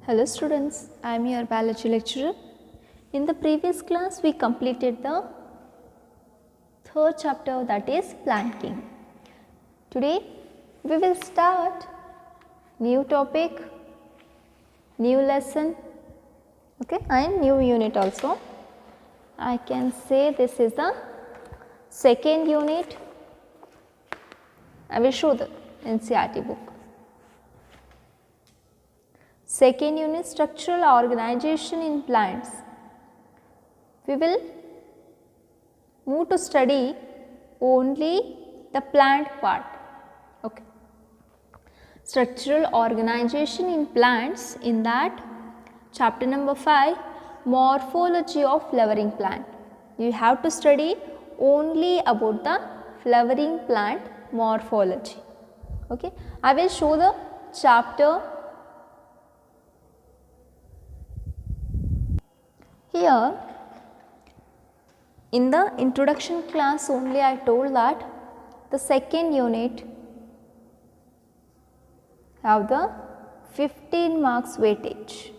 Hello students, I am your biology lecturer. In the previous class we completed the third chapter, that is plant king. Today we will start new topic, new lesson, and new unit also. I can say this is the second unit. I will show the NCERT book. Second unit, structural organization in plants. We will move to study only the plant part. Okay. Structural organization in plants, in that chapter number 5, morphology of flowering plant. You have to study only about the flowering plant morphology. Okay. I will show the chapter. Here in the introduction class only I told that the second unit have the 15 marks weightage.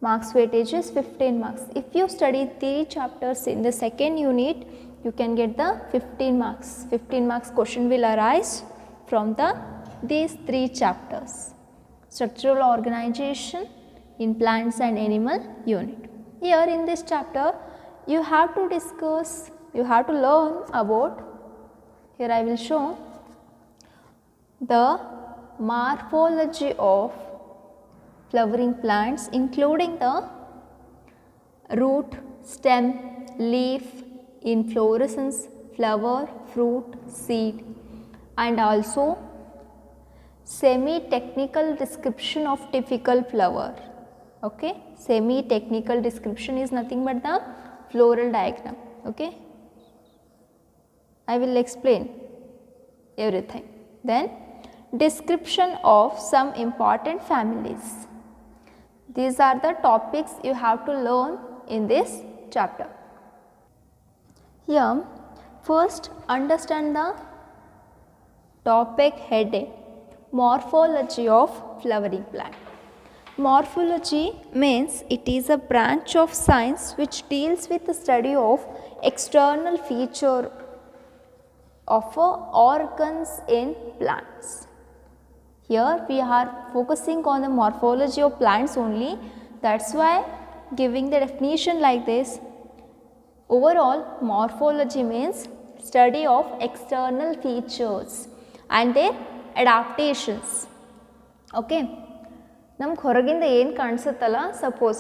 Marks weightage is 15 marks. If you study 3 chapters in the second unit, you can get the 15 marks. 15 marks question will arise from these 3 chapters. Structural organization in plants and animal unit. Here in this chapter you have to discuss, you have to learn about, here I will show the morphology of flowering plants, including the root, stem, leaf, inflorescence, flower, fruit, seed, and also semi-technical description of typical flower. Okay, semi-technical description is nothing but the floral diagram. Okay, I will explain everything. Then description of some important families. These are the topics you have to learn in this chapter. Here first understand the topic heading, morphology of flowering plant. Morphology means it is a branch of science which deals with the study of external feature of organs in plants. Here we are focusing on the morphology of plants only, that is why giving the definition like this. Overall, morphology means study of external features and their adaptations. Okay. ನಮ್ಗೆ ಹೊರಗಿಂದ ಏನು ಕಾಣಿಸುತ್ತಲ್ಲ, suppose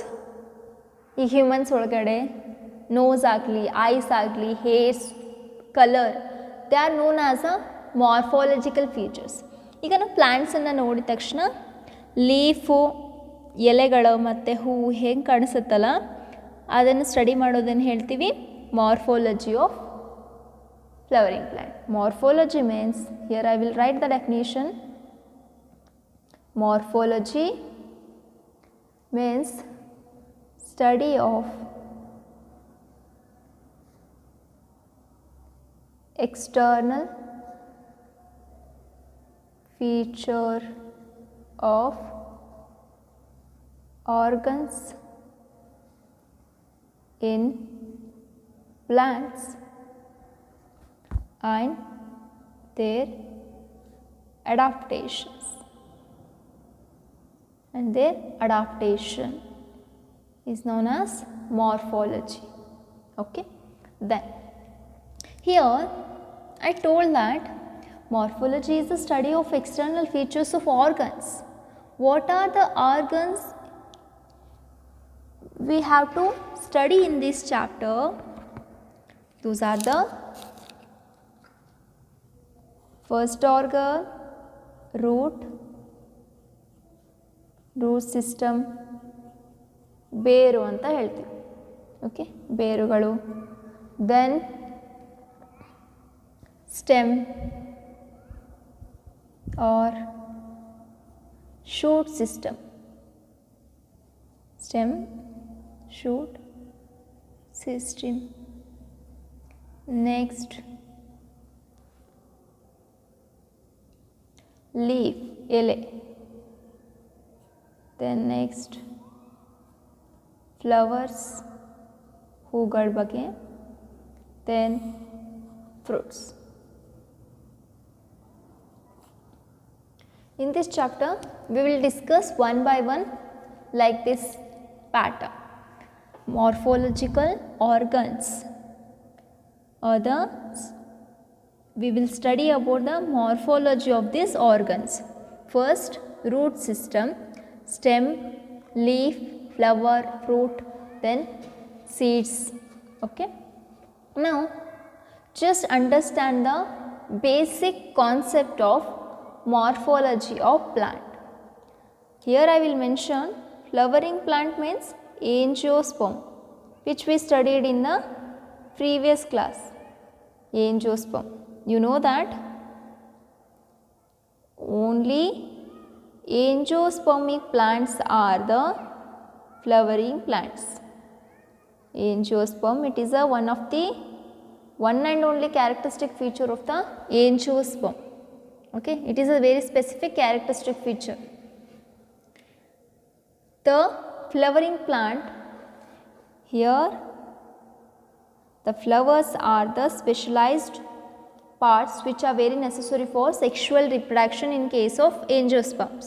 ಈ humans ಒಳಗಡೆ nose ಆಗಲಿ, ice ಆಗಲಿ, hairs, colour, they are known as a morphological features. ಈಗ ನಾವು ಪ್ಲ್ಯಾಂಟ್ಸನ್ನು ನೋಡಿದ ತಕ್ಷಣ ಲೀಫು, ಎಲೆಗಳು ಮತ್ತು ಹೂವು ಹೆಂಗೆ ಕಾಣಿಸುತ್ತಲ್ಲ, ಅದನ್ನು ಸ್ಟಡಿ ಮಾಡೋದನ್ನು ಹೇಳ್ತೀವಿ morphology of flowering plant. Morphology means, here I will right the definition. Morphology means study of external feature of organs in plants and their adaptations. And their adaptation is known as morphology. Okay. Then here I told that morphology is the study of external features of organs. What are the organs we have to study in this chapter? Those are the first organ, root system, ಬೇರು ಅಂತ ಹೇಳ್ತೀವಿ. Okay, ಬೇರುಗಳು. Then stem or shoot system. Stem, shoot system. Next leaf, ಎಲೆ. then next flowers, ಹೂಗಳ ಬಗ್ಗೆ, then fruits. In this chapter we will discuss one by one like this pattern. Morphological organs. Others we will study about the morphology of these organs. First, root system, stem, leaf, flower, fruit, then seeds. Okay. Now just understand the basic concept of morphology of plant. Here I will mention flowering plant means angiosperm, which we studied in the previous class. Angiosperm. You know that only angiospermic plants are the flowering plants. Angiosperm, it is one of the one and only characteristic feature of the angiosperm. Okay, it is a very specific characteristic feature. The flowering plant, here the flowers are the specialized parts which are very necessary for sexual reproduction in case of angiosperms.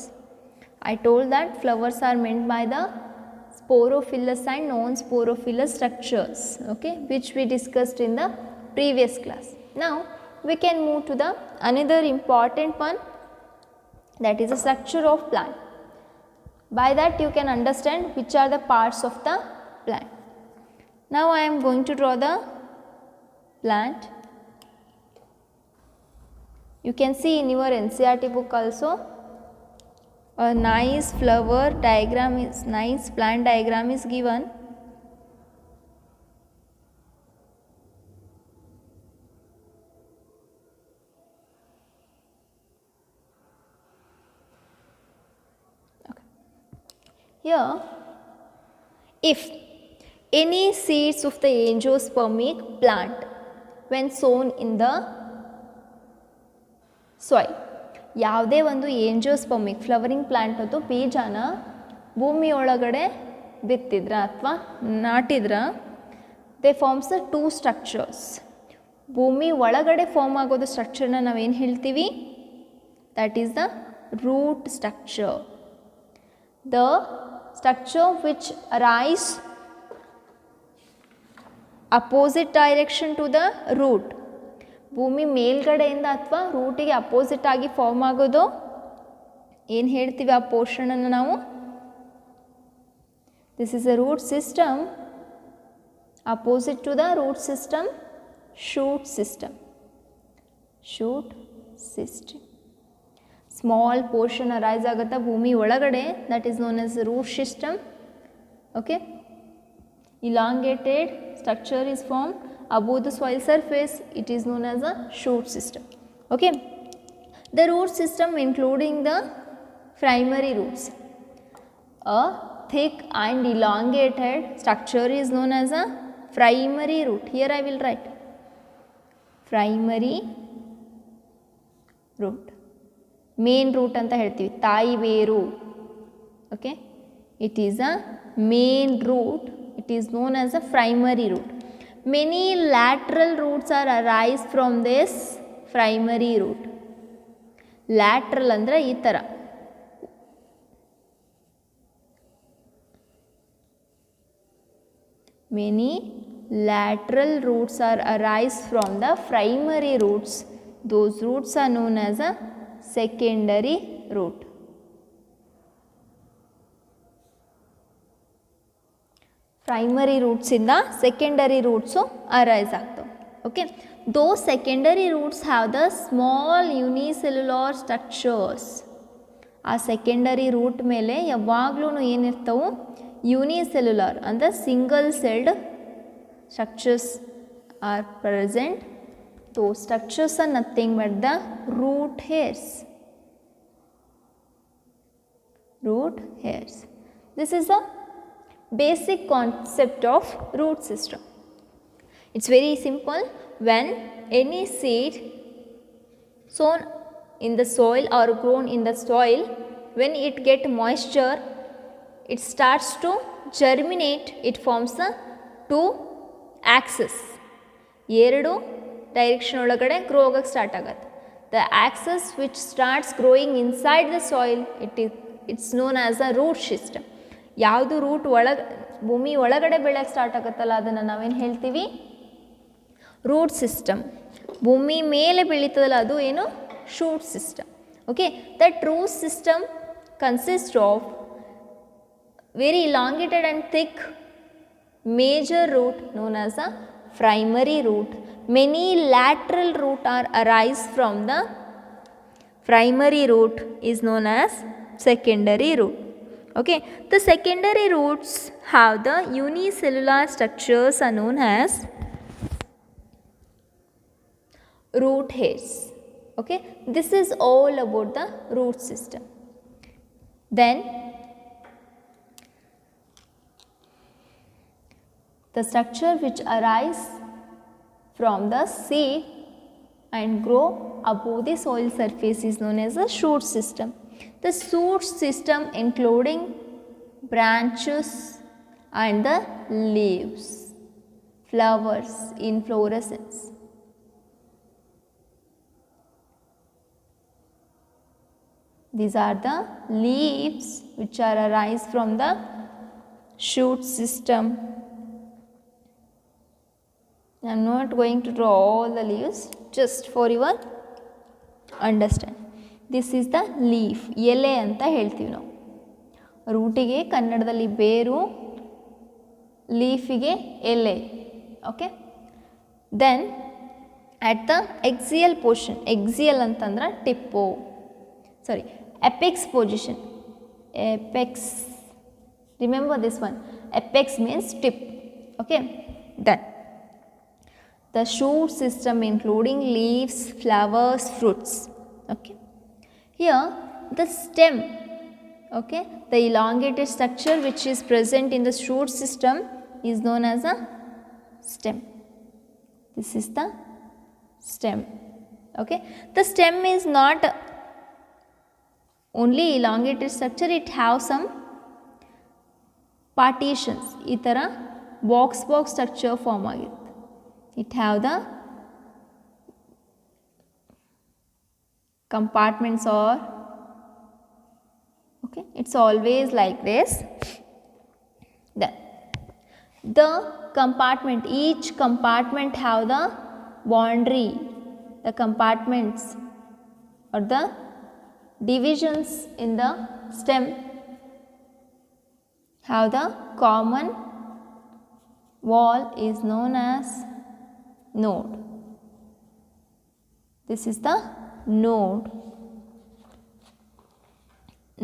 I told that flowers are meant by the sporophylous and non-sporophylous structures, okay, which we discussed in the previous class. Now we can move to the another important one, that is the structure of plant. By that you can understand which are the parts of the plant. Now I am going to draw the plant. You can see in your NCERT book also a nice flower diagram is, nice plant diagram is given. Okay. Here, if any seeds of the angiospermic plant when sown in the soil, ಯಾವುದೇ ಒಂದು ಏಂಜಿಯೋಸ್ಪರ್ಮಿಕ್ flowering plant ಅದು ಬೀಜನ ಭೂಮಿಯೊಳಗಡೆ ಬಿತ್ತಿದ್ರ ಅಥವಾ ನಾಟಿದ್ರ, they form the two structures. ಭೂಮಿ ಒಳಗಡೆ ಫಾರ್ಮ್ ಆಗೋದು ಸ್ಟ್ರಕ್ಚರ್ನ ನಾವೇನು ಹೇಳ್ತೀವಿ, that is the root structure. The structure which arise opposite direction to the root, ಭೂಮಿ ಮೇಲ್ಗಡೆಯಿಂದ ಅಥವಾ ರೂಟಿಗೆ ಅಪೋಸಿಟ್ ಆಗಿ ಫಾರ್ಮ್ ಆಗೋದು ಏನು ಹೇಳ್ತೀವಿ, ಆ ಪೋರ್ಷನನ್ನು ನಾವು this is a root system. Opposite to the root system shoot system. Shoot system. Small portion arise ಆಗುತ್ತಾ ಭೂಮಿ ಒಳಗಡೆ, that is known as root system. Okay, elongated structure is formed above the soil surface, it is known as a shoot system. Okay, the root system including the primary roots. A thick and elongated structure is known as a primary root. Here I will write primary root. Main root anta ಹೇಳ್ತೀವಿ, ತಾಯಿ ಬೇರು. Okay, it is a main root. It is known as a primary root. Many lateral roots are arise from this primary root. Lateral ಅಂದ್ರೆ ಈ ಥರ, many lateral roots are arise from the primary roots. Those roots are known as a secondary root. Primary ರೂಟ್ಸಿಂದ secondary roots arise ಆಗ್ತವೆ. Okay, those secondary roots have the small unicellular structures. ಆ secondary root ಮೇಲೆ ಯಾವಾಗಲೂ ಏನಿರ್ತವೆ, unicellular ಅಂದರೆ single celled structures are present. Those structures are nothing but the root hairs. Root hairs. This is a basic concept of root system. It's very simple. When any seed sown in the soil or grown in the soil, when it get moisture, it starts to germinate, it forms the two axis. ಎರಡು direction ಒಳಗಡೆ grow ಆಗೋಕ್ಕೆ start ಆಗುತ್ತೆ. The axis which starts growing inside the soil it's known as a root system. ಯಾವುದು root ಭೂಮಿ ಒಳಗಡೆ ಬೆಳೆಯೋಕ್ಕೆ start ಆಗುತ್ತಲ್ಲ ಅದನ್ನು ನಾವೇನು ಹೇಳ್ತೀವಿ? Root system. ಭೂಮಿ ಮೇಲೆ ಬೆಳೀತದಲ್ಲ ಅದು ಏನು? Shoot system. Okay, that root system consist of very elongated and thick major root known as a primary root. Many lateral root are arise from the primary root is known as secondary root. Okay, the secondary roots have the unicellular structures are known as root hairs. Okay, this is all about the root system. Then the structure which arise from the seed and grow above the soil surface is known as a shoot system. The shoot system including branches and the leaves, flowers, inflorescence. These are the leaves which are arise from the shoot system. I am not going to draw all the leaves, just for your understand. This is the leaf. ಎಲೆ ಅಂತ ಹೇಳ್ತೀವಿ ನಾವು. ರೂಟಿಗೆ ಕನ್ನಡದಲ್ಲಿ ಬೇರು, ಲೀಫಿಗೆ ಎಲೆ. Okay, then at the axial portion, axial ಅಂತಂದ್ರೆ ಟಿಪ್ಪು, ಸಾರಿ apex position, apex, remember this one, apex means tip. Okay, then the shoot system including leaves, flowers, fruits. Okay, here the stem, okay, the elongated structure which is present in the shoot system is known as a stem. This is the stem. Okay, the stem is not only elongated structure, it have some partitions. ಈ ಥರ box structure form ಆಗಿದೆ. It have the compartments or okay, it's always like this. The compartment, each compartment have the boundary, the compartments or the divisions in the stem have the common wall is known as node. This is the node.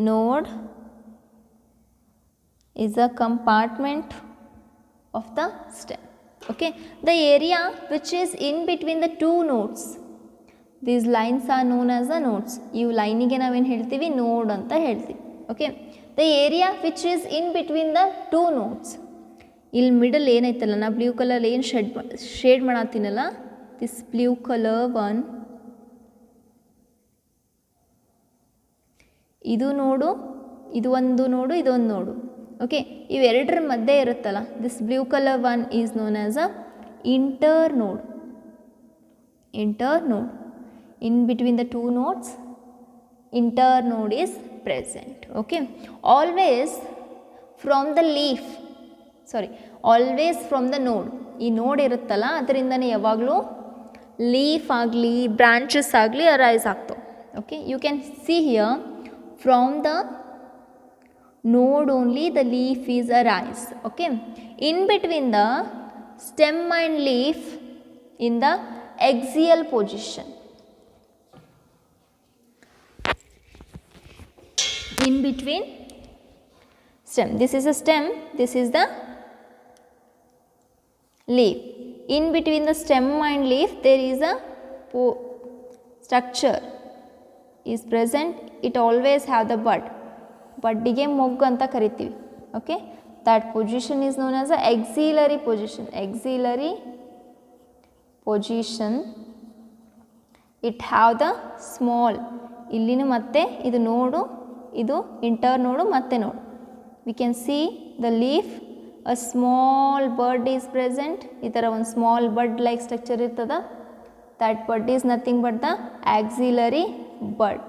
Node is a compartment of the stem. Okay, the area which is in between the two nodes, these lines are known as the nodes. ಈ ಲೈನಿಗೆ ನಾವೇನು ಹೇಳ್ತೀವಿ? Node ಅಂತ ಹೇಳ್ತೀವಿ. Okay, the area which is in between the two nodes. ಇಲ್ಲಿ middle ಏನೈತಲ್ಲ, ನಾ blue colour ಏನು shade ಮಾಡತ್ತೀನಲ್ಲ, ದಿಸ್ ಬ್ಲೂ ಕಲರ್ ಒನ್, ಇದು ನೋಡು, ಇದು ಒಂದು ನೋಡು, ಇದೊಂದು ನೋಡು. ಓಕೆ, ಇವೆರಡರ ಮಧ್ಯೆ ಇರುತ್ತಲ್ಲ, this blue colour one is known as a inter ನೋಡ್. ಇಂಟರ್ ನೋಡ್, in between the two nodes, internode is present. Okay, always from the leaf, sorry, always from the node. ಈ ನೋಡ್ ಇರುತ್ತಲ್ಲ ಅದರಿಂದನೇ ಯಾವಾಗಲೂ ಲೀಫ್ ಆಗಲಿ ಬ್ರಾಂಚಸ್ ಆಗಲಿ ಅರೈಸ್ ಆಗ್ತವೆ. Okay, you can see here from the node only the leaf is arise. Okay, in between the stem and leaf in the axial position. In between stem, this is a stem, this is the leaf. In between the stem and leaf there is a structure is present. It always have the bud. ಬಡ್ಡಿಗೆ ಮೊಗ್ಗು ಅಂತ ಕರಿತೀವಿ. Okay, that position is known as a axillary position. Axillary position, it have the small, ಇಲ್ಲಿನ ಮತ್ತೆ ಇದು ನೋಡು, ಇದು inter ನೋಡು ಮತ್ತೆ ನೋಡು, we can see the leaf, a small bud is present. ಈ ಥರ ಒಂದು small bud like structure ಇರ್ತದ. That bud is nothing but the axillary bud.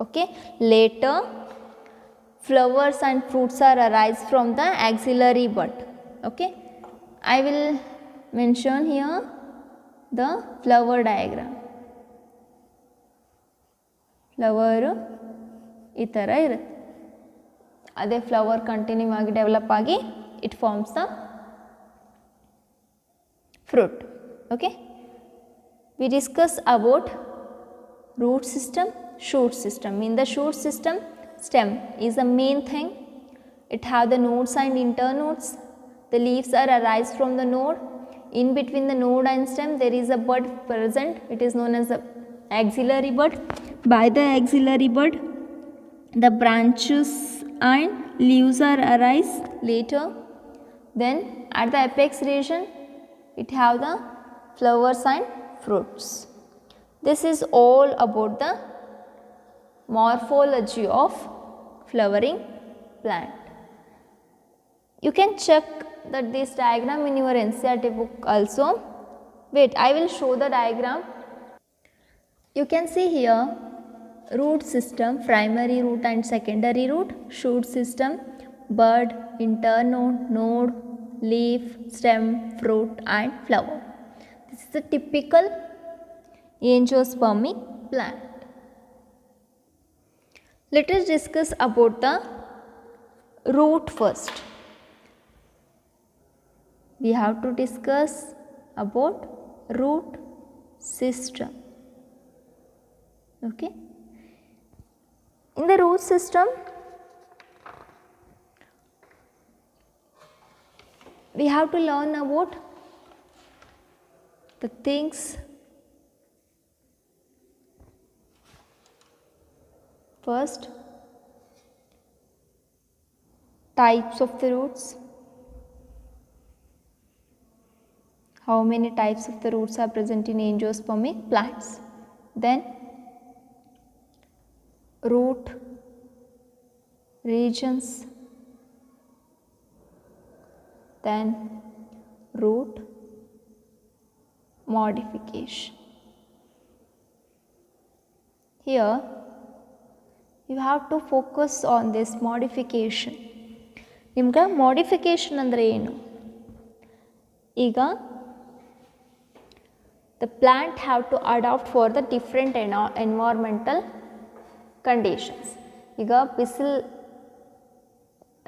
Okay, later flowers and fruits are arise from the axillary bud. Okay, I will mention here the flower diagram. Flower ಈ ಥರ ಇರುತ್ತೆ. ಅದೇ flower continue ಆಗಿ develop ಆಗಿ it forms the fruit. Okay, we discuss about root system, shoot system. In the shoot system, stem is the main thing. It have the nodes and internodes. The leaves are arise from the node. In between the node and stem there is a bud present. It is known as the axillary bud. By the axillary bud the branches and leaves are arise later. Then at the apex region it have the flowers and fruits. This is all about the morphology of flowering plant. You can check that this diagram in your NCERT book also. Wait, I will show the diagram. You can see here root system, primary root and secondary root, shoot system, bud, internode, node, leaf, stem, fruit and flower. This is the typical angiospermic plant. Let us discuss about the root first. We have to discuss about root system. Okay, in the root system we have to learn about the things. First, types of the roots. How many types of the roots are present in angiospermic plants? Then root regions, then root modification. Here you have to focus on this modification. ನಿಮ್ಗೆ modification ಅಂದರೆ ಏನು? ಈಗ the plant have to adapt for the different environmental conditions. ಈಗ ಬಿಸಿಲು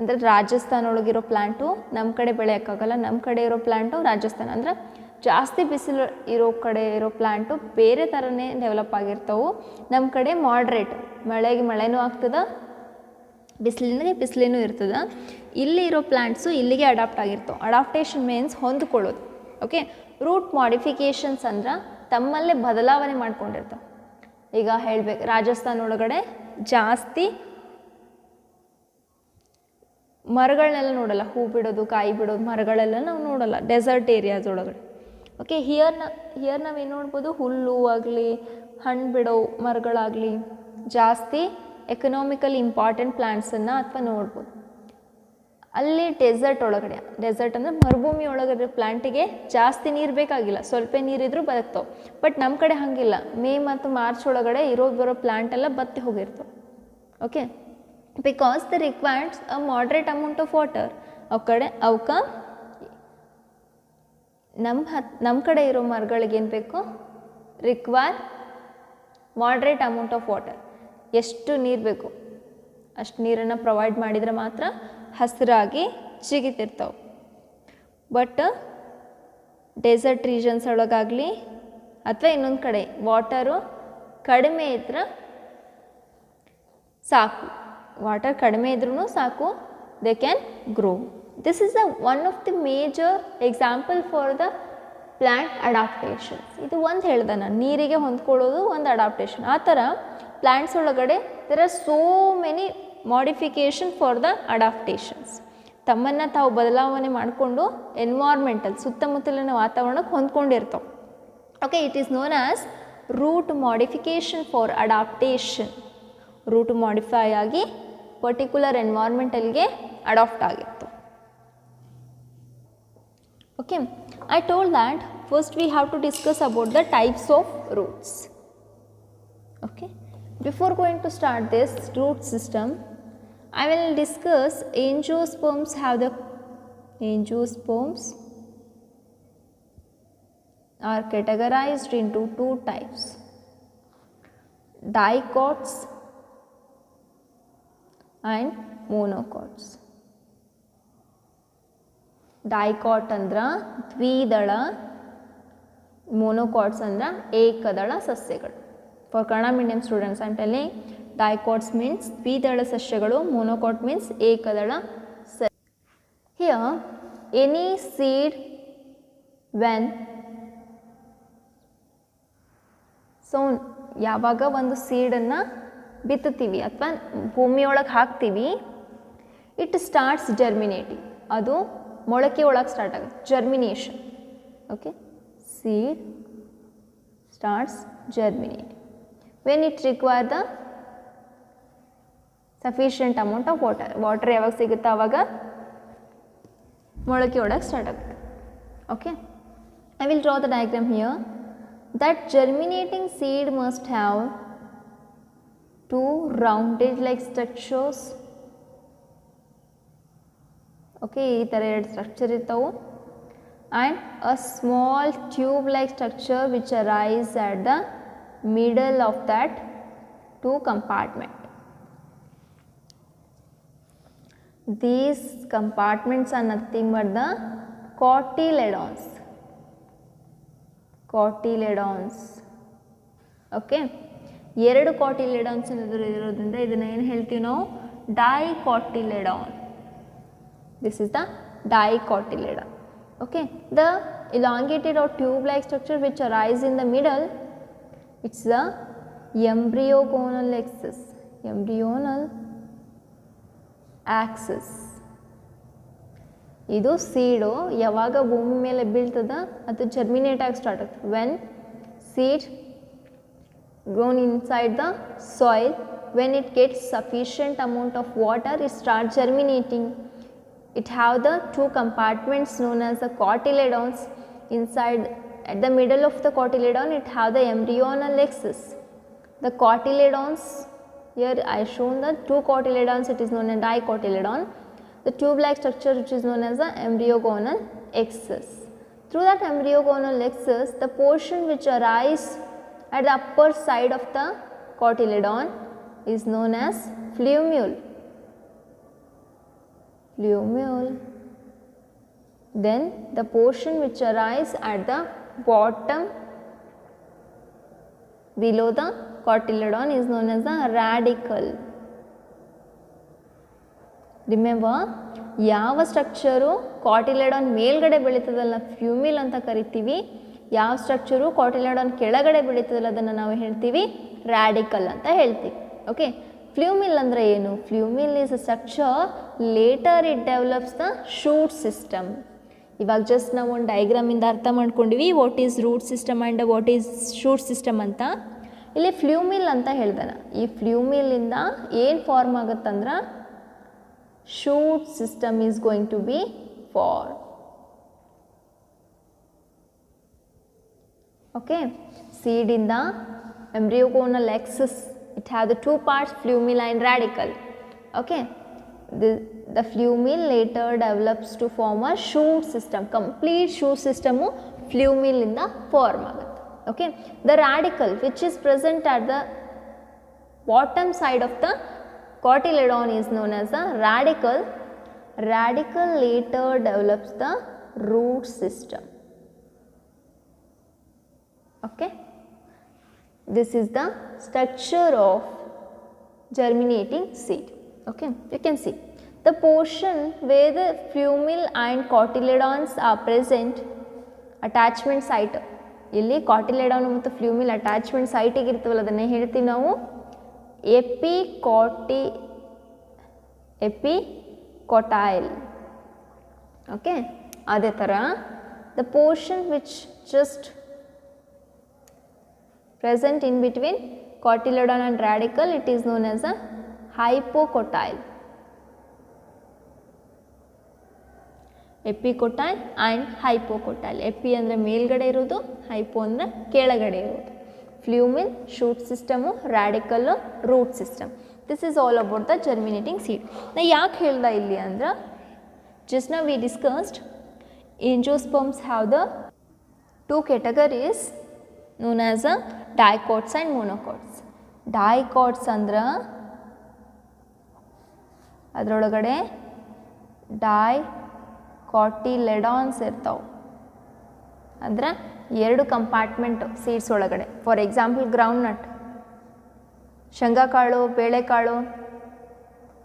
ಅಂದರೆ ರಾಜಸ್ಥಾನ ಒಳಗಿರೋ plant ನಮ್ಮ ಕಡೆ ಬೆಳೆಯೋಕ್ಕಾಗಲ್ಲ, ನಮ್ಮ ಕಡೆ ಇರೋ ಪ್ಲ್ಯಾಂಟು ರಾಜಸ್ಥಾನ ಅಂದರೆ ಜಾಸ್ತಿ ಬಿಸಿಲು ಇರೋ ಕಡೆ ಇರೋ ಪ್ಲ್ಯಾಂಟು ಬೇರೆ ಥರನೇ ಡೆವಲಪ್ ಆಗಿರ್ತವೆ. ನಮ್ಮ ಕಡೆ ಮಾಡ್ರೇಟ್, ಮಳೆಗೆ ಮಳೆನೂ ಆಗ್ತದೆ, ಬಿಸಿಲಿನೂ ಇರ್ತದೆ. ಇಲ್ಲಿ ಇರೋ ಪ್ಲ್ಯಾಂಟ್ಸು ಇಲ್ಲಿಗೆ ಅಡಾಪ್ಟ್ ಆಗಿರ್ತವೆ. ಅಡಾಪ್ಟೇಷನ್ ಮೀನ್ಸ್ ಹೊಂದ್ಕೊಳ್ಳೋದು. ಓಕೆ, ರೂಟ್ ಮಾಡಿಫಿಕೇಷನ್ಸ್ ಅಂದ್ರೆ ತಮ್ಮಲ್ಲೇ ಬದಲಾವಣೆ ಮಾಡ್ಕೊಂಡಿರ್ತಾವೆ. ಈಗ ಹೇಳಬೇಕು, ರಾಜಸ್ಥಾನ ಒಳಗಡೆ ಜಾಸ್ತಿ ಮರಗಳನ್ನೆಲ್ಲ ನೋಡಲ್ಲ, ಹೂ ಬಿಡೋದು ಕಾಯಿ ಬಿಡೋದು ಮರಗಳೆಲ್ಲ ನಾವು ನೋಡಲ್ಲ ಡೆಸರ್ಟ್ ಏರಿಯಾಸ್ ಒಳಗಡೆ. ಓಕೆ, ಹಿಯರ್ ನಾವೇನು ನೋಡ್ಬೋದು, ಹುಲ್ಲು ಆಗಲಿ ಹಣ್ಣು ಬಿಡೋ ಮರಗಳಾಗಲಿ ಜಾಸ್ತಿ ಎಕನಾಮಿಕಲಿ ಇಂಪಾರ್ಟೆಂಟ್ ಪ್ಲ್ಯಾಂಟ್ಸನ್ನು ಅಥವಾ ನೋಡ್ಬೋದು. ಅಲ್ಲಿ ಡೆಸರ್ಟ್ ಒಳಗಡೆ, ಡೆಸರ್ಟ್ ಅಂದರೆ ಮರುಭೂಮಿ ಒಳಗಡೆ ಪ್ಲ್ಯಾಂಟಿಗೆ ಜಾಸ್ತಿ ನೀರು ಬೇಕಾಗಿಲ್ಲ, ಸ್ವಲ್ಪ ನೀರಿದ್ರೂ ಬದುಕ್ತಾವೆ. ಬಟ್ ನಮ್ಮ ಕಡೆ ಹಾಗಿಲ್ಲ, ಮೇ ಮತ್ತು ಮಾರ್ಚ್ ಒಳಗಡೆ ಬರೋ ಪ್ಲ್ಯಾಂಟ್ ಎಲ್ಲ ಬತ್ತಿ ಹೋಗಿರ್ತವೆ. Okay, because the requires a moderate amount of water. ಅವಕ್ಕೆ ನಮ್ಮ ಕಡೆ ಇರೋ ಮರಗಳಿಗೆ ಏನು ಬೇಕು, require moderate amount of water. ಎಷ್ಟು ನೀರು ಬೇಕು ಅಷ್ಟು ನೀರನ್ನು ಪ್ರೊವೈಡ್ ಮಾಡಿದರೆ ಮಾತ್ರ ಹಸಿರಾಗಿ ಚಿಗಿತಿರ್ತಾವೆ. ಬಟ್ ಡೆಸರ್ಟ್ ರೀಜನ್ಸ್ ಒಳಗಾಗಲಿ ಅಥವಾ ಇನ್ನೊಂದು ಕಡೆ ವಾಟರು ಕಡಿಮೆ ಇದ್ರೆ ಸಾಕು, ವಾಟರ್ ಕಡಿಮೆ ಇದ್ರೂ ಸಾಕು, they can grow. This is one of the major example for the plant adaptations. ಇದು ಒಂದು ಹೇಳ್ದೆ ನಾನು, ನೀರಿಗೆ ಹೊಂದ್ಕೊಳ್ಳೋದು ಒಂದು ಅಡಾಪ್ಟೇಷನ್. ಆ ಥರ ಪ್ಲ್ಯಾಂಟ್ಸ್ ಒಳಗಡೆ there are so many modification for the adaptations. ತಮ್ಮನ್ನು ತಾವು ಬದಲಾವಣೆ ಮಾಡಿಕೊಂಡು ಎನ್ವಾರ್ಮೆಂಟಲ್ ಸುತ್ತಮುತ್ತಲಿನ ವಾತಾವರಣಕ್ಕೆ ಹೊಂದ್ಕೊಂಡಿರ್ತಾವೆ. Okay, it is known as root modification for adaptation. Root modify ಆಗಿ ಪರ್ಟಿಕ್ಯುಲರ್ ಎನ್ವೈರ್ಮೆಂಟಲ್ಗೆ ಅಡಾಪ್ಟ್ ಆಗಿತ್ತು. Okay, I told that first we have to discuss about the types of roots. Okay, before going to start this root system, I will discuss angiosperms are categorized into two types, dicots and monocots. Dicot ಅಂದ್ರ ದ್ವಿದಳ, ಮೊನೊಕಾಟ್ಸ್ ಅಂದ್ರ ಏಕದಳ ಸಸ್ಯಗಳು. For Kannada medium students I am telling dicots means ದ್ವಿದಳ ಸಸ್ಯಗಳು, monocot means ಏಕದಳ ಸಸ್ಯ. Here any seed when ಸೋನ್, ಯಾವಾಗ ಒಂದು ಸೀಡನ್ನು ಬಿತ್ತುತ್ತೀವಿ ಅಥವಾ ಭೂಮಿಯೊಳಗೆ ಹಾಕ್ತೀವಿ, ಇಟ್ ಸ್ಟಾರ್ಟ್ಸ್ ಜರ್ಮಿನೇಟಿಂಗ್, ಅದು ಮೊಳಕೆ ಒಳಗೆ ಸ್ಟಾರ್ಟ್ ಆಗುತ್ತೆ, germination. Okay, seed starts germinating when it require the sufficient amount of water ಯಾವಾಗ ಸಿಗುತ್ತೋ ಆವಾಗ ಮೊಳಕೆ ಒಳಗೆ ಸ್ಟಾರ್ಟ್ ಆಗುತ್ತೆ. Okay, I will draw the diagram here. That germinating seed must have two rounded like structures. Okay, ಈ ಥರ ಎರಡು structure ಇರ್ತಾವೆ. And a small tube like structure which arise at the middle of that two compartment. These compartments are nothing but the cotyledons. Okay, ಎರಡು ಕಾಟಿಲೆಡಾನ್ಸ್ ಇರೋದ್ರಿಂದ ಇದನ್ನು ಏನು ಹೇಳ್ತೀವಿ ನಾವು? ಡೈಕಾಟಿಲೆಡಾನ್. This is the dicotyledon. Okay, the elongated or tube-like structure which arise in the middle, it's the embryogonal axis. ಇದು ಸೀಡು ಯಾವಾಗ ಭೂಮಿ ಮೇಲೆ ಬೀಳ್ತದ ಅದು ಜರ್ಮಿನೇಟ್ ಆಗಿ ಸ್ಟಾರ್ಟ್ ಆಗ್ತದೆ. When seed grown inside the soil, when it gets sufficient amount of water, it starts germinating. It have the two compartments known as the cotyledons. Inside, at the middle of the cotyledon, it have the embryonal axis. The cotyledons, here I shown the two cotyledons, it is known as dicotyledon. The tube-like structure which is known as the embryogonal axis. Through that embryogonal axis, the portion which arise at the upper side of the cotyledon is known as plumule. Then the portion which arise at the bottom below the cotyledon is known as the radicle. Remember, ಯಾವ structure ಕಾಟಿಲೆಡಾನ್ ಮೇಲ್ಗಡೆ ಬೆಳೀತದಲ್ಲ ಫ್ಯೂಮಿಲ್ ಅಂತ ಕರಿತೀವಿ, ಯಾವ structure ಕಾಟಿಲೆಡಾನ್ ಕೆಳಗಡೆ ಬೆಳೀತದಲ್ಲ ಅದನ್ನು ನಾವು ಹೇಳ್ತೀವಿ radical ಅಂತ ಹೇಳ್ತೀವಿ. ಓಕೆ, ಫ್ಲೂಮಿಲ್ ಅಂದರೆ ಏನು? Plumule is a structure, later it develops the shoot system. ಇವಾಗ ಜಸ್ಟ್ ನಾವು ಒಂದು ಡಯಾಗ್ರಾಮಿಂದ ಅರ್ಥ ಮಾಡ್ಕೊಂಡಿವಿ what is root system and what is shoot system ಅಂತ. ಇಲ್ಲಿ ಫ್ಲೂಮಿಲ್ ಅಂತ ಹೇಳ್ದಾನ. ಈ ಫ್ಲೂಮಿಲಿಂದ ಏನು ಫಾರ್ಮ್ ಆಗುತ್ತಂದ್ರೆ shoot system is going to be form. Okay, ಸೀಡಿಂದ embryogonal axis, it have the two parts, plumule and radicle. Okay, the plumule later develops to form a shoot system. Complete shoot system plumule ಇಂದ form ಆಗುತ್ತೆ. Okay, the radicle which is present at the bottom side of the cotyledon is known as the radicle. Radicle later develops the root system. Okay, this is the structure of germinating seed. Okay, you can see the portion where the plumule and cotyledons are present, attachment site. ಇಲ್ಲಿ ಕಾಟಿಲೆಡಾನ್ ಮತ್ತು ಫ್ಲೂಮಿಲ್ attachment ಸೈಟಿಗೆ ಇರ್ತೀವಲ್ಲ ಅದನ್ನೇ ಹೇಳ್ತೀವಿ ನಾವು ಎಪಿಕೊಟೈಲ್. Okay, ಅದೇ ಥರ the portion which just present in between cotyledon and radicle, it is known as a hypocotyle. Epicotyl and hypocotyl. Epi ಅಂದರೆ ಮೇಲ್ಗಡೆ ಇರೋದು, ಹೈಪೋ ಅಂದರೆ ಕೆಳಗಡೆ ಇರೋದು. Plumule shoot system, radicle root system. This is all about the germinating seed. ನಾ ಯಾಕೆ ಹೇಳ್ದೆ ಇಲ್ಲಿ ಅಂದ್ರೆ, just now we discussed angiosperms have the two categories known as dicots and monocots. Dicots ಅಂದ್ರೆ ಅದರೊಳಗಡೆ ಡೈಕಾಟಿಲೆಡಾನ್ಸ್ ಇರ್ತಾವೆ, ಅಂದ್ರೆ 2 ಕಂಪಾರ್ಟ್ಮೆಂಟ್ ಸೀಡ್ಸ್ ಒಳಗಡೆ. ಫಾರ್ ಎಕ್ಸಾಂಪಲ್ ಗ್ರೌಂಡ್ ನಟ್, ಶೇಂಗಾಕಾಳು, ಬೇಳೆಕಾಳು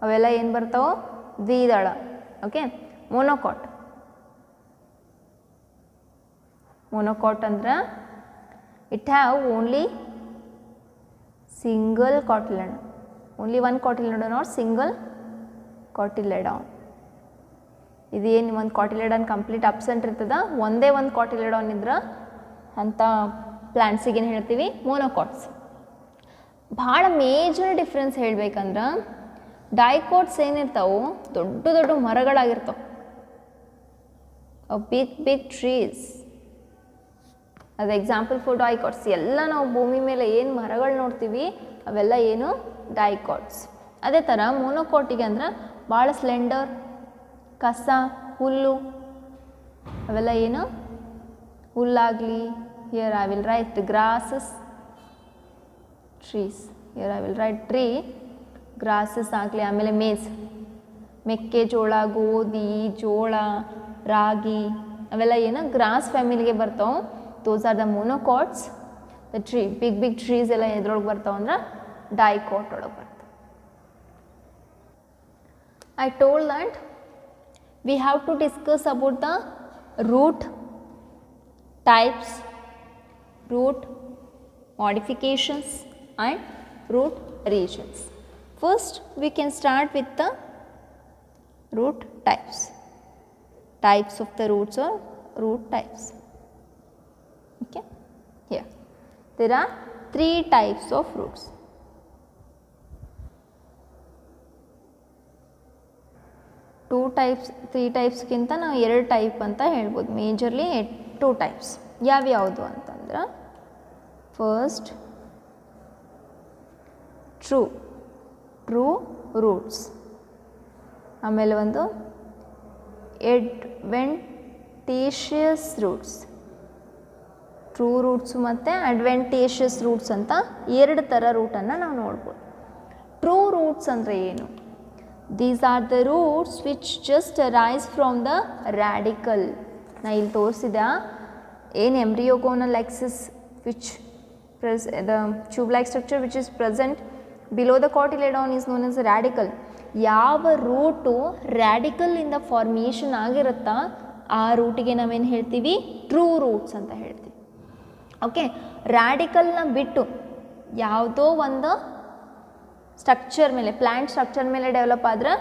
ಅವೆಲ್ಲ ಏನು ಬರ್ತಾವೆ? ದ್ವಿದಳ. ಓಕೆ. ಮೊನೊಕಾಟ್. ಮೊನೊಕಾಟ್ ಅಂದ್ರೆ it have only single cotyledon, only one cotyledon or single cotyledon. ಇದೇನು ಒಂದು ಕಾಟಿಲೆಡಾನ್ ಕಂಪ್ಲೀಟ್ ಅಬ್ಸೆಂಟ್ ಇರ್ತದ, ಒಂದೇ ಒಂದು ಕಾಟಿಲೆಡಾನ್ ಇದ್ರೆ ಅಂಥ ಪ್ಲ್ಯಾಂಟ್ಸಿಗೆ ಏನು ಹೇಳ್ತೀವಿ? ಮೊನೊಕಾಟ್ಸ್. ಭಾಳ ಮೇಜರ್ ಡಿಫ್ರೆನ್ಸ್ ಹೇಳ್ಬೇಕಂದ್ರೆ, ಡೈಕೋಟ್ಸ್ ಏನಿರ್ತಾವೆ ದೊಡ್ಡ ದೊಡ್ಡ ಮರಗಳಾಗಿರ್ತಾವೆ, ಬಿಗ್ ಟ್ರೀಸ್. ಅದು ಎಕ್ಸಾಂಪಲ್ ಫಾರ್ ಡೈಕಾಟ್ಸ್. ಎಲ್ಲ ನಾವು ಭೂಮಿ ಮೇಲೆ ಏನು ಮರಗಳು ನೋಡ್ತೀವಿ ಅವೆಲ್ಲ ಏನು? ಡೈಕಾಟ್ಸ್. ಅದೇ ಥರ ಮೊನೊಕಾಟಿಗೆ ಅಂದ್ರೆ ಭಾಳ ಸ್ಲೆಂಡರ್, ಕಸ, ಹುಲ್ಲು ಅವೆಲ್ಲ ಏನು? ಹುಲ್ಲಾಗಲಿ, here I will write grasses, trees, here I will write tree, grasses ಆಗಲಿ. ಆಮೇಲೆ ಮೇಸ್, ಮೆಕ್ಕೆಜೋಳ, ಗೋಧಿ, ಜೋಳ, ರಾಗಿ ಅವೆಲ್ಲ ಏನು? ಗ್ರಾಸ್ ಫ್ಯಾಮಿಲಿಗೆ ಬರ್ತಾವೆ. Those are the monocots. The tree, big trees ಎಲ್ಲ ಎದ್ರೊಳಗೆ ಬರ್ತಾವೆ ಅಂದ್ರೆ ಡೈಕಾಟ್ ಒಳಗೆ ಬರ್ತಾವೆ. I told that we have to discuss about the root types, root modifications and root regions. First we can start with the root types. Types of the roots or root types. Okay, here there are 3 types of roots. 2 types, 3 ಟೈಪ್ಸ್ಗಿಂತ ನಾವು 2 type ಅಂತ ಹೇಳ್ಬೋದು. Majorly 2 types. ಯಾವ್ಯಾವುದು ಅಂತಂದ್ರೆ, first true roots, ಆಮೇಲೆ ಒಂದು ಅಡ್ವೆಂಟೇಷಿಯಸ್ roots. True roots ಮತ್ತು ಅಡ್ವೆಂಟೇಷಿಯಸ್ roots ಅಂತ 2 ಥರ ರೂಟನ್ನು ನಾವು ನೋಡ್ಬೋದು. ಟ್ರೂ ರೂಟ್ಸ್ ಅಂದರೆ ಏನು? These are the roots which just arise from the radical. ನಾ ಇಲ್ಲಿ ತೋರಿಸಿದ ಏನು ಎಂಬ್ರಿಯೋಗೋನಲ್ axis which the tube-like structure which is present below the cotyledon is known as a radical. ಯಾವ ರೂಟು ರ್ಯಾಡಿಕಲಿಂದ ಫಾರ್ಮೇಷನ್ ಆಗಿರುತ್ತಾ ಆ ರೂಟಿಗೆ ನಾವೇನು ಹೇಳ್ತೀವಿ? ಟ್ರೂ ರೂಟ್ಸ್ ಅಂತ ಹೇಳ್ತೀವಿ. ಓಕೆ. ರ್ಯಾಡಿಕಲ್ನ ಬಿಟ್ಟು ಯಾವುದೋ ಒಂದು ಸ್ಟ್ರಕ್ಚರ್ ಮೇಲೆ, ಪ್ಲ್ಯಾಂಟ್ ಸ್ಟ್ರಕ್ಚರ್ ಮೇಲೆ ಡೆವಲಪ್ ಆದ್ರೆ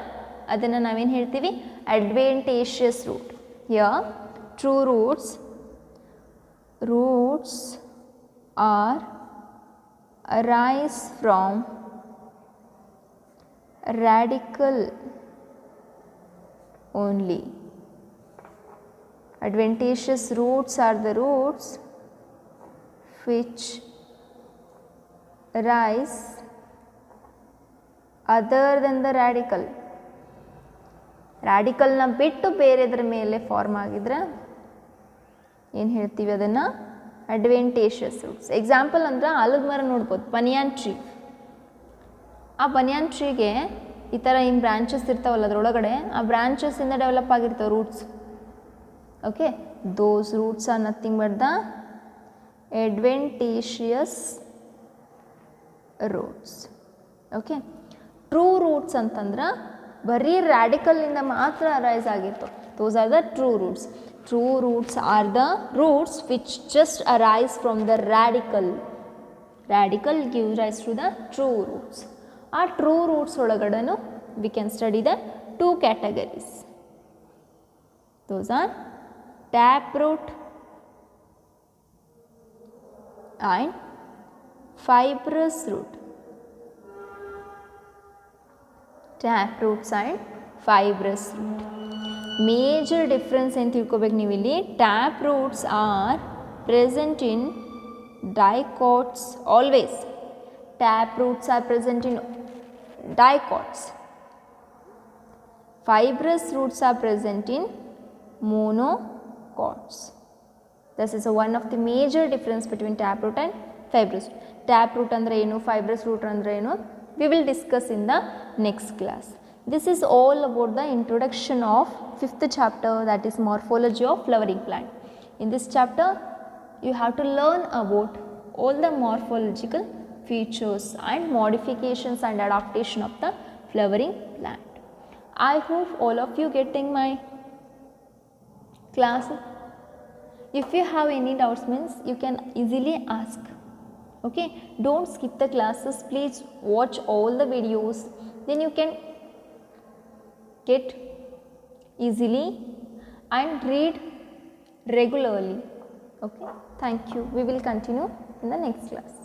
ಅದನ್ನು ನಾವೇನು ಹೇಳ್ತೀವಿ? Adventitious root. Here true roots are arise from radical only. Adventitious roots are the roots which rise other than the radical. ರ್ಯಾಡಿಕಲ್ನ ಬಿಟ್ಟು ಬೇರೆದ್ರ ಮೇಲೆ ಫಾರ್ಮ್ ಆಗಿದ್ರೆ ಏನು ಹೇಳ್ತೀವಿ? ಅದನ್ನು ಅಡ್ವೆಂಟೇಷಿಯಸ್ ರೂಟ್ಸ್. ಎಕ್ಸಾಂಪಲ್ ಅಂದ್ರೆ ಆಲದ ಮರ ನೋಡ್ಬೋದು, ಬನಿಯಾನ್ ಟ್ರೀ. ಆ ಬನಿಯಾನ್ ಟ್ರೀಗೆ ಈ ಥರ ಏನು ಬ್ರಾಂಚಸ್ ಇರ್ತಾವಲ್ಲ ಅದರೊಳಗಡೆ, ಆ ಬ್ರಾಂಚಸ್ಸಿಂದ ಡೆವಲಪ್ ಆಗಿರ್ತಾವೆ roots. Okay. Those roots are nothing but the adventitious roots. Okay. True roots ಅಂತಂದ್ರೆ ಬರೀ ರ್ಯಾಡಿಕಲಿಂದ ಮಾತ್ರ ಅರೈಸ್ ಆಗಿರ್ತವೆ. Those are the true roots. True roots are the roots which just arise from the radicle. Radicle gives rise to the true roots. ಆ true roots ಒಳಗಡೆನೂ we can study the 2 categories. Those are taproot and fibrous root. Taproots and fibrous root. Major difference ಏನು ತಿಳ್ಕೊಬೇಕು ನೀವು ಇಲ್ಲಿ. Tap roots are present in dicots always. Tap roots are present in dicots. Fibrous roots are present in monocots. This is one of the major difference between taproot and fibrous. Taproot andre enu, fibrous root andre enu, we will discuss in the next class. This is all about the introduction of 5th chapter, that is morphology of flowering plant. In this chapter you have to learn about all the morphological features and modifications and adaptation of the flowering plant. I hope all of you getting my class. If you have any doubts means you can easily ask. Okay, don't skip the classes, please watch all the videos, then you can get easily and read regularly. Okay, thank you. We will continue in the next class.